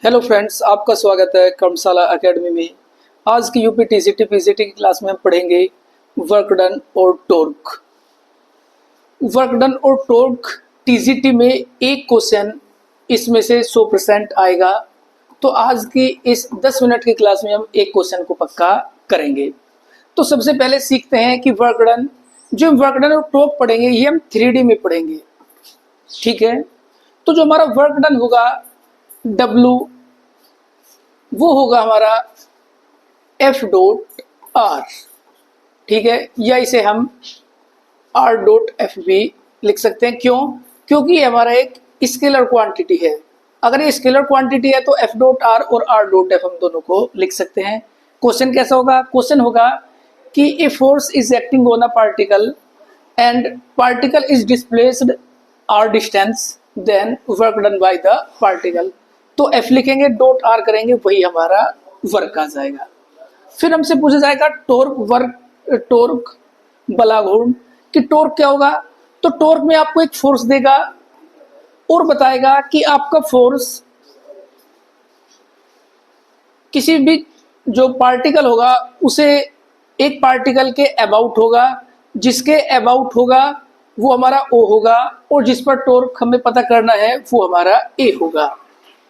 Hello friends, आपका स्वागत है कर्मशाला एकेडमी में। आज की यूपी टीसीटी पीसीटी की क्लास में हम पढ़ेंगे वर्क डन और टॉर्क। वर्क डन और टॉर्क टीसीटी में एक क्वेश्चन इसमें से 100% आएगा। तो आज की इस 10 मिनट की क्लास में हम एक क्वेश्चन को पक्का करेंगे। तो सबसे पहले सीखते हैं कि वर्क डन, जो वर्क डन और टॉर्क पढ़ेंगे ये हम 3D में पढ़ेंगे, ठीक है। तो जो हमारा वर्क डन होगा W, वो होगा हमारा एफ डॉट आर, ठीक है, या इसे हम आर डॉट एफ भी लिख सकते हैं। क्यों? क्योंकि ये हमारा एक स्केलर क्वांटिटी है। अगर ये स्केलर क्वांटिटी है तो एफ डॉट आर और आर डॉट एफ हम दोनों को लिख सकते हैं। क्वेश्चन कैसा होगा? क्वेश्चन होगा कि a force is acting on a particle and particle is displaced r distance, then work done by the particle. तो एफ लिखेंगे, डॉट आर करेंगे, वही हमारा वर्क आ जाएगा। फिर हमसे पूछा जाएगा टॉर्क वर्क, टॉर्क बलाघूर्ण कि टॉर्क क्या होगा। तो टॉर्क में आपको एक फोर्स देगा और बताएगा कि आपका फोर्स किसी भी जो पार्टिकल होगा उसे एक पार्टिकल के अबाउट होगा, जिसके अबाउट होगा वो हमारा ओ होगा, और जिस पर टॉर्क हमें पता करना है वो हमारा ए होगा।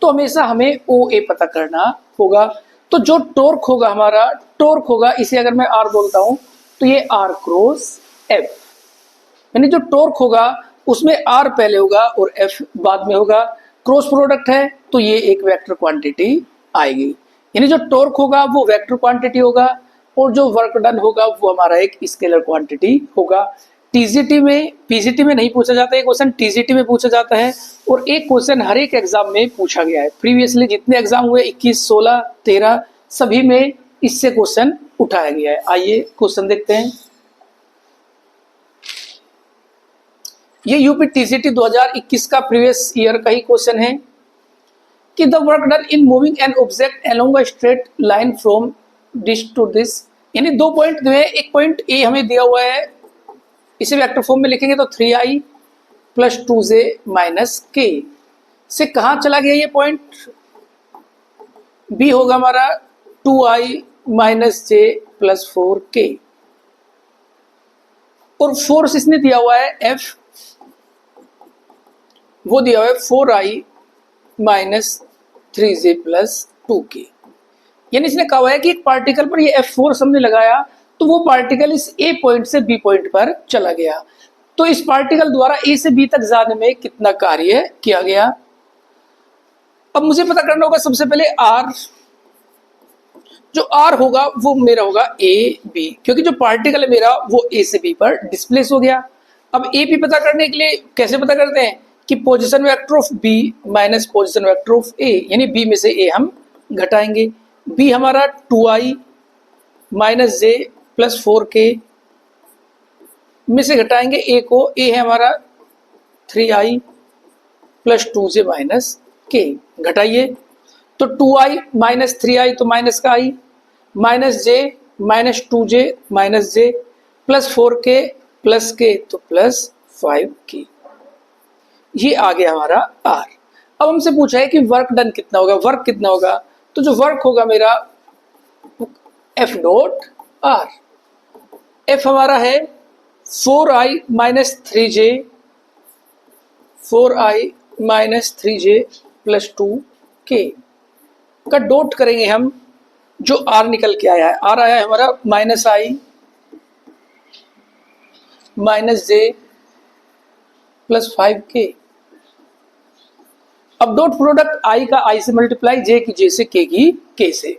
तो हमेशा हमें ओ ए पता करना होगा। तो जो टॉर्क होगा हमारा, टॉर्क होगा, इसे अगर मैं आर बोलता हूं तो ये आर क्रॉस एफ, यानी जो टॉर्क होगा उसमें आर पहले होगा और एफ बाद में होगा। क्रॉस प्रोडक्ट है तो ये एक वेक्टर क्वांटिटी आएगी, यानी जो टॉर्क होगा वो वेक्टर क्वांटिटी होगा और जो वर्क डन होगा वो हमारा एक स्केलर क्वांटिटी होगा। टीजीटी में, पीजीटी में नहीं पूछा जाता, एक क्वेश्चन टीजीटी में पूछा जाता है और एक क्वेश्चन हर एक एग्जाम में पूछा गया है। प्रीवियसली जितने एग्जाम हुए 21, 16, 13 सभी में इससे क्वेश्चन उठाया गया है। आइए क्वेश्चन देखते हैं। ये यूपी टीसीटी 2021 का प्रीवियस ईयर का ही क्वेश्चन है कि the work done in moving an object along a straight line from this to this, यानी दो पॉइंट दिए, एक पॉइंट ए हमें दिया हुआ है, इसे वेक्टर फॉर्म में लिखेंगे तो 3i प्लस 2j माइनस के से कहाँ चला गया ये पॉइंट? बी होगा हमारा 2i माइनस जे प्लस 4k, और फोर्स इसने दिया हुआ है एफ, वो दिया हुआ है 4i minus 3j plus 2k। यानी इसने कहा है कि एक पार्टिकल पर ये एफ फोर्स हमने लगाया तो वो पार्टिकल इस ए पॉइंट से बी पॉइंट पर चला गया। तो इस पार्टिकल द्वारा ए से बी तक जाने में कितना कार्य किया गया। अब मुझे पता करना होगा सबसे पहले आर, जो आर होगा वो मेरा होगा ए बी, क्योंकि जो पार्टिकल है मेरा वो ए से बी पर डिस्प्लेस हो गया। अब ए बी पता करने के लिए कैसे पता करते हैं कि position vector of B minus position vector of A, यानी बी में से ए हम घटाएंगे। बी हमारा 2i माइनस जे प्लस 4k में से घटाएंगे ए को, ए है हमारा 3i प्लस 2j माइनस के, घटाइए तो 2i माइनस 3i तो माइनस का i, minus J minus 2j minus J plus 4k plus के तो प्लस 5k, ये आ गया हमारा आर। अब हमसे पूछा है कि वर्क डन कितना होगा, वर्क कितना होगा। तो जो वर्क होगा मेरा एफ डॉट आर, एफ हमारा है 4i minus 3j, 4i minus 3j plus 2k का डॉट करेंगे हम, जो आर निकल के आया है, आर आया है हमारा माइनस आई माइनस जे प्लस 5k। अब डॉट प्रोडक्ट आई का आई से मल्टीप्लाई, जे की जे से, के की के से,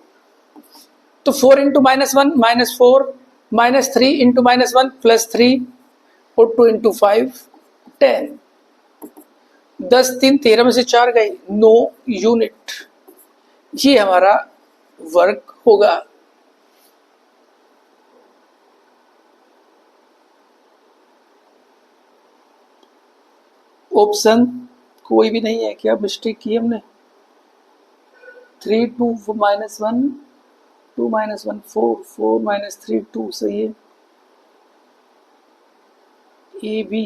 तो 4 into minus 1 minus 4, minus 3 into minus 1 plus 3 और 2 इंटू 5 10, 10 3 13 में से 4 गए, 9 यूनिट, ये हमारा वर्क होगा। ऑप्शन कोई भी नहीं है क्या? मिस्टेक की हमने? 3 2 माइनस 1 2 माइनस 1 4 4 माइनस 3 2, सही है। ए बी,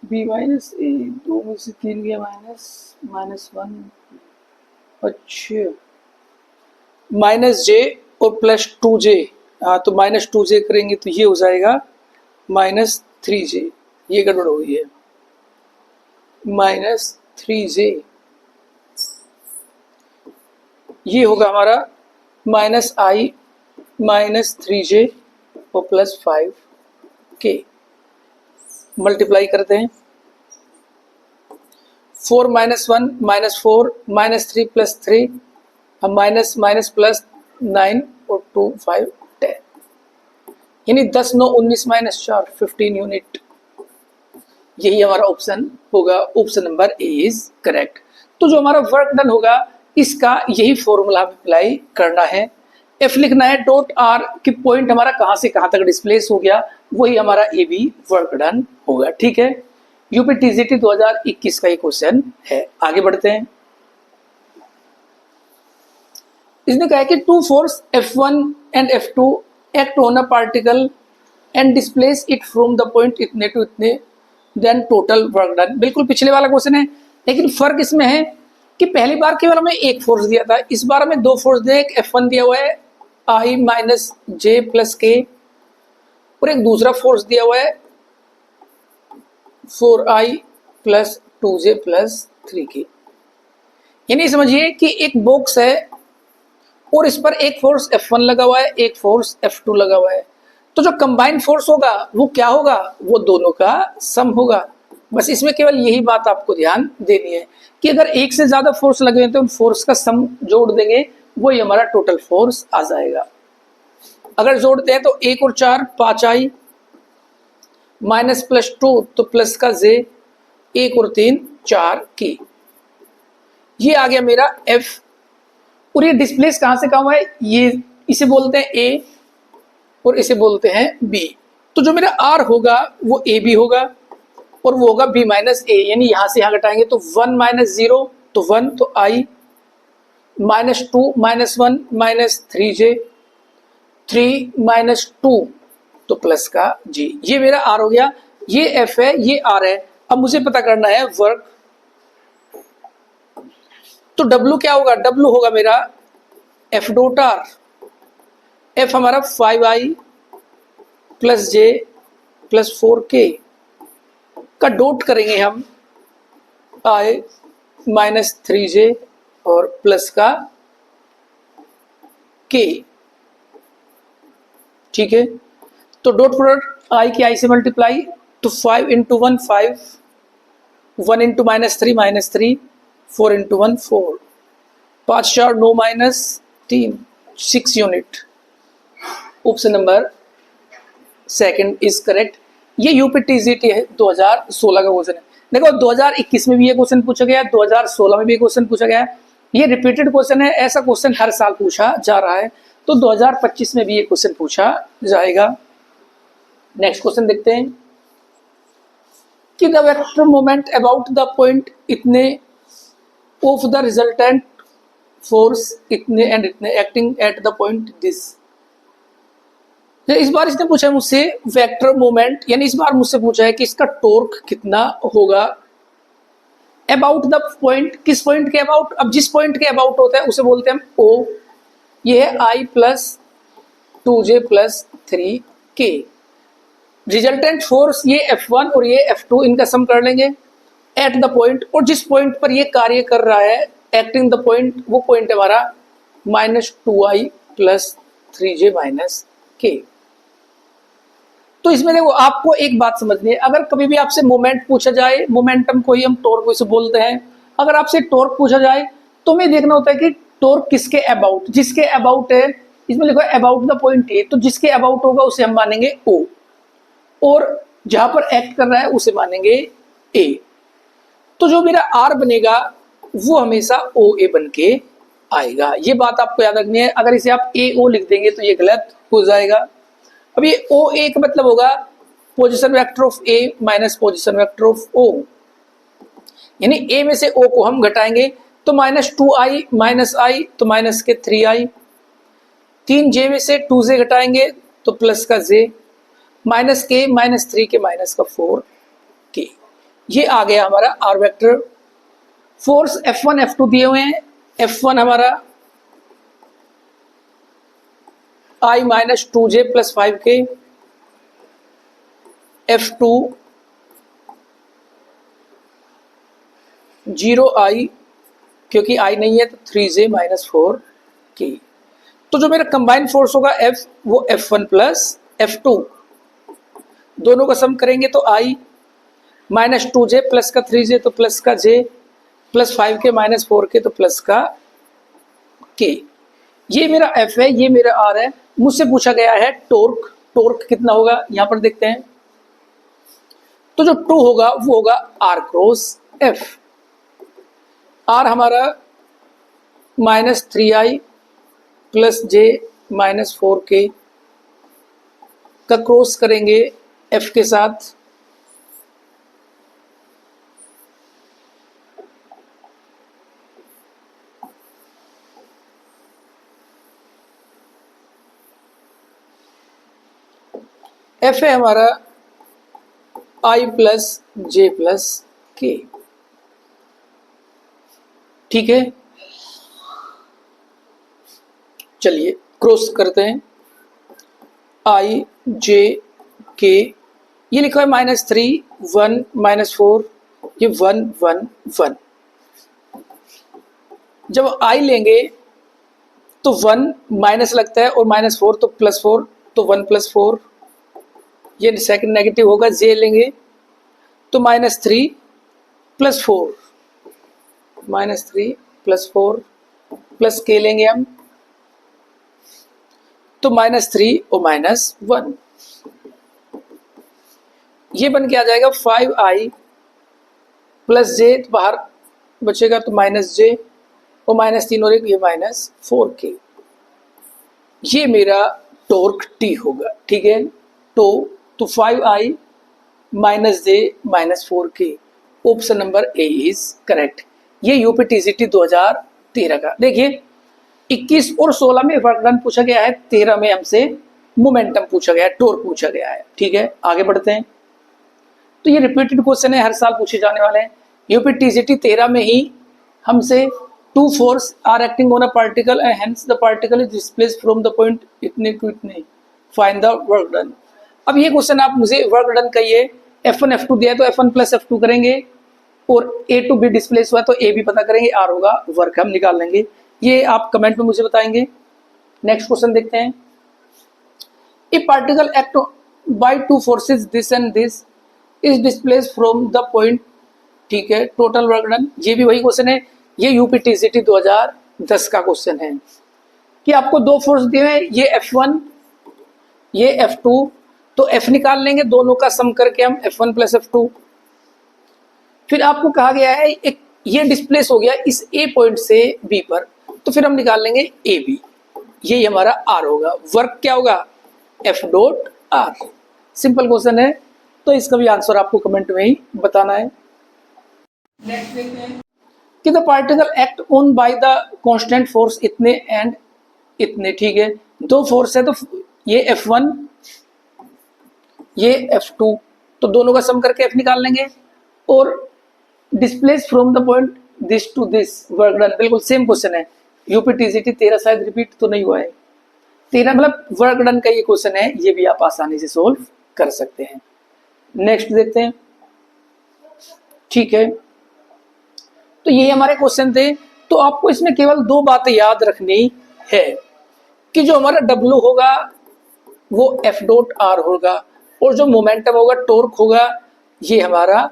बी माइनस ए, दो में से तीन गया -1। अच्छा, -j और +2j। हाँ, तो -2j करेंगे तो ये हो जाएगा -3j। ये गड़बड़ हो गई है, -3j। ये होगा हमारा -i -3j और +5k। मल्टीप्लाई करते हैं, 4 - 1 -4 -3 +3, अब माइनस माइनस प्लस 9 और 2 5 10, यानी 10 9 19 -4 15 यूनिट। यही हमारा ऑप्शन होगा, option number A is correct. तो जो हमारा वर्क डन होगा इसका यही फॉर्मूला अप्लाई करना है। एफ लिखना है, डॉट आर की पॉइंट हमारा कहां से कहां तक डिस्प्लेस हो गया, वही हमारा ए बी वर्क डन होगा। ठीक है, यूपी टीजीटी 2021 का ये क्वेश्चन है। आगे बढ़ते हैं। इसने कहा है कि two force F1 and F2 act on a particle and displace it from the point इतने टू इतने, देन टोटल वर्क डन। बिल्कुल पिछले वाला क्वेश्चन है, लेकिन फर्क इसमें है कि पहली बार केवल हमें एक फोर्स दिया था, इस बार हमें दो फोर्स दिया। एक F1 दिया हुआ है I - j + k, और एक दूसरा फोर्स दिया हुआ है 4i + 2j + 3k। यानी समझिए कि एक बॉक्स है और इस पर एक फोर्स F1 लगा हुआ है, एक फोर्स F2 लगा हुआ है। तो जो कंबाइंड फोर्स होगा वो क्या होगा, वो दोनों का सम होगा। बस इसमें केवल यही बात आपको ध्यान देनी है कि अगर एक से ज्यादा फोर्स लगे हैं तो उन फोर्स का सम जोड़ देंगे, वही हमारा टोटल फोर्स आ जाएगा। अगर जोड़ते हैं तो 1 और 4 5i माइनस +2 तो प्लस का j, 1 और 3 4k। ये आ गया मेरा F। और ये डिस्प्लेस कहां से कहां हुआ है, ये इसे बोलते हैं A और इसे बोलते हैं B। तो जो मेरा R होगा वो AB होगा और वो होगा B - A, यानी यहां से यहां घटाएंगे तो 1 - 0 तो 1 तो I -2 - 1 -3j, 3 - 2 तो प्लस का G। ये मेरा R हो गया, ये F है, ये R है। अब मुझे पता करना है वर्क। तो W क्या होगा, W होगा मेरा F डॉट R। F हमारा 5i + j + 4k का डॉट करेंगे हम I - 3j और प्लस का k। ठीक है, तो डॉट प्रोडक्ट I की I से मल्टीप्लाई, तो 5 × 1 5, 1 × -3 -3, 4 × 1 4, 5 4 9 -3 6 unit. Option number second is correct. ये यूपी टीजीटी है 2016 का क्वेश्चन है। देखो 2021 में भी ये क्वेश्चन पूछा गया, 2016 में भी क्वेश्चन पूछा गया। ये रिपीटेड क्वेश्चन है, ऐसा क्वेश्चन हर साल पूछा जा रहा है, तो 2025 में भी ये क्वेश्चन पूछा जाएगा। नेक्स्ट क्वेश्चन देखते हैं कि the vector moment about the point इतने ऑफ द रिजल्टेंट फोर्स इतने एंड इतने acting at the point this. इस बार इसने पूछा है मुझसे वेक्टर मोमेंट, यानी इस बार मुझसे पूछा है कि इसका टॉर्क कितना होगा अबाउट द पॉइंट। किस पॉइंट के अबाउट, अब जिस पॉइंट के अबाउट होता है उसे बोलते हैं हम O। ये है I + 2j + 3k। Resultant force ये F1 और ये F2, इनका सम कर लेंगे एट द पॉइंट, और जिस पॉइंट पर ये कार्य कर रहा है एक्टिंग द पॉइंट, वो पॉइंट है हमारा -2i + 3j - k। तो इसमें देखो आपको एक बात समझनी है, अगर कभी भी आपसे मोमेंट पूछा जाए, मोमेंटम को ही हम टॉर्क को बोलते हैं, अगर आपसे टॉर्क पूछा जाए तो हमें देखना होता है कि टॉर्क किसके अबाउट, जिसके अबाउट है, इसमें लिखो अबाउट द पॉइंट ए, तो जिसके अबाउट होगा उसे हम मानेंगे O, और जहां पर एक्ट कर रहा है उसे मानेंगे A। तो जो मेरा R बनेगा वो हमेशा OA बन के आएगा। ये बात आपको याद रखनी है, अगर इसे आप AO लिख देंगे तो ये गलत हो जाएगा। अब ये OA का मतलब होगा position vector of A minus position vector of O, यानी A में से O को हम घटाएंगे तो -2i -i तो माइनस के 3i, 3j में से 2j घटाएंगे तो प्लस का j, -k -3 के -4k। ये आ गया हमारा are vector. Force F1 F2 दिए हुए हैं। F1 हमारा I minus 2J plus 5K, F2 0I, क्योंकि I नहीं है तो 3J माइनस 4K। तो जो मेरा कंबाइंड फोर्स होगा F, वो F1 प्लस F2, दोनों का सम करेंगे तो I माइनस 2J प्लस का 3J तो प्लस का J, plus 5K minus 4K तो प्लस का K। ये मेरा F है, ये मेरा R है। मुझसे पूछा गया है टॉर्क। टॉर्क कितना होगा यहां पर देखते हैं। तो जो टू होगा वो होगा R क्रॉस F। R हमारा minus 3I plus J minus 4K का क्रॉस करेंगे F के साथ। F है हमारा I plus J plus K। ठीक है, चलिए क्रॉस करते हैं। I J K, ये लिखा है -3 1 -4, ये 1 1 1। जब I लेंगे तो 1 माइनस लगता है और -4 तो +4, तो 1 + 4, ये सेकंड नेगेटिव होगा। J लेंगे तो -3 + 4, -3 + 4 प्लस K लेंगे हम तो -3 और -1, ये बन के आ जाएगा 5I प्लस J, बाहर बचेगा तो -J और -3 और 1, ये -4K। ये मेरा टॉर्क T होगा। ठीक है, तो 5I minus J minus 4K, option number A is correct. ये यूपीटीसीटी 2013 का। देखिए 21 और 16 में वर्क डन पूछा गया है, 13 में हमसे मोमेंटम पूछा गया है, टॉर्क पूछा गया है। ठीक है, आगे बढ़ते हैं। तो ये रिपीटेड क्वेश्चन है, हर साल पूछे जाने वाले हैं। यूपीटीसीटी 13 में ही हमसे two force are acting on a particle and hence the particle is displaced from the point इतने टू इतने, फाइंड द वर्क डन। अब ये क्वेश्चन आप मुझे वर्क डन कहिए, F1 F2 दिया है तो F1 प्लस F2 करेंगे, और A टू B डिस्प्लेस हुआ तो A भी पता करेंगे, R होगा, वर्क हम निकाल लेंगे। ये आप कमेंट में मुझे बताएंगे। नेक्स्ट क्वेश्चन देखते हैं। If particle act by two forces this and this is displace from the point, ठीक है, टोटल वर्क डन। ये भी वही क्वेश्चन है, ये यूपीटीसीटी 2010 का क्वेश्चन है कि आपको दो फोर्स दिए हैं, ये F1 ये F2, तो F निकाल लेंगे, दोनों का सम करके हम F1 प्लस F2। फिर आपको कहा गया है एक ये डिस्प्लेस हो गया इस A पॉइंट से B पर, तो फिर हम निकाल लेंगे AB, ये हमारा R होगा। वर्क क्या होगा, F dot R। Simple question है, तो इसका भी आंसर आपको कमेंट में ही बताना है। नेक्स्ट देखते हैं कि the particle act on by the constant force इतने एंड इतने। ठीक है, दो फोर्स है तो ये F1 ये F2, तो दोनों का सम करके F निकाल लेंगे, और displace from the point this to this, work done. बिल्कुल सेम क्वेश्चन है, यूपीटीसीटी 13 शायद रिपीट तो नहीं हुआ है, 13 मतलब वर्क डन का ये क्वेश्चन है, ये भी आप आसानी से सोल्व कर सकते हैं। नेक्स्ट देखते हैं। ठीक है, तो ये हमारे क्वेश्चन थे। तो आपको इसमें केवल दो बातें याद रखनी है कि जो हमारा W होगा वो F डॉट R होगा, और जो मोमेंटम होगा, टॉर्क होगा, ये हमारा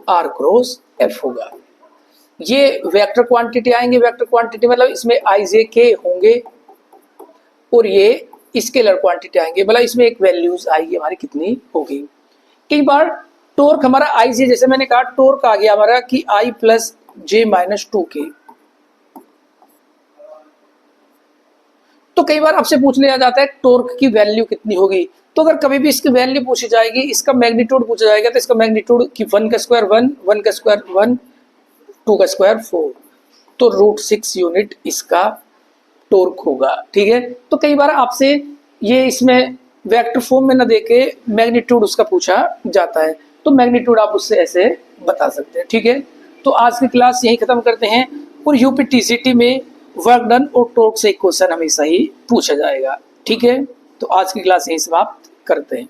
R क्रॉस F होगा। ये वेक्टर क्वांटिटी आएंगे, वेक्टर क्वांटिटी मतलब इसमें I J K होंगे, और ये स्केलर क्वांटिटी आएंगे, मतलब इसमें एक वैल्यूज आएगी हमारी कितनी होगी। कई बार टॉर्क हमारा I J, जैसे मैंने कहा टॉर्क आ गया हमारा कि I plus J minus 2K, तो कई बार आपसे पूछ लिया जाता है टॉर्क की वैल्यू कितनी होगी। तो अगर कभी भी इसकी वैल्यू पूछी जाएगी, इसका मैग्नीट्यूड पूछा जाएगा, तो इसका मैग्नीट्यूड कि 1 का स्क्वायर 1, 1 का स्क्वायर 1, 2 का स्क्वायर 4, तो √6 यूनिट इसका टॉर्क होगा। ठीक है, तो कई बार आपसे ये इसमें वेक्टर फॉर्म में ना देके मैग्नीट्यूड उसका पूछा जाता है। तो मैग्नीट्यूड आप उससे ऐसे बता सकते हैं। ठीक है, तो आज की क्लास यहीं खत्म करते हैं। और यूपी टीसीटी में वर्क डन और टॉर्क से एक क्वेश्चन हमेशा ही पूछा जाएगा। ठीक है, तो आज की क्लास यहीं समाप्त करते हैं।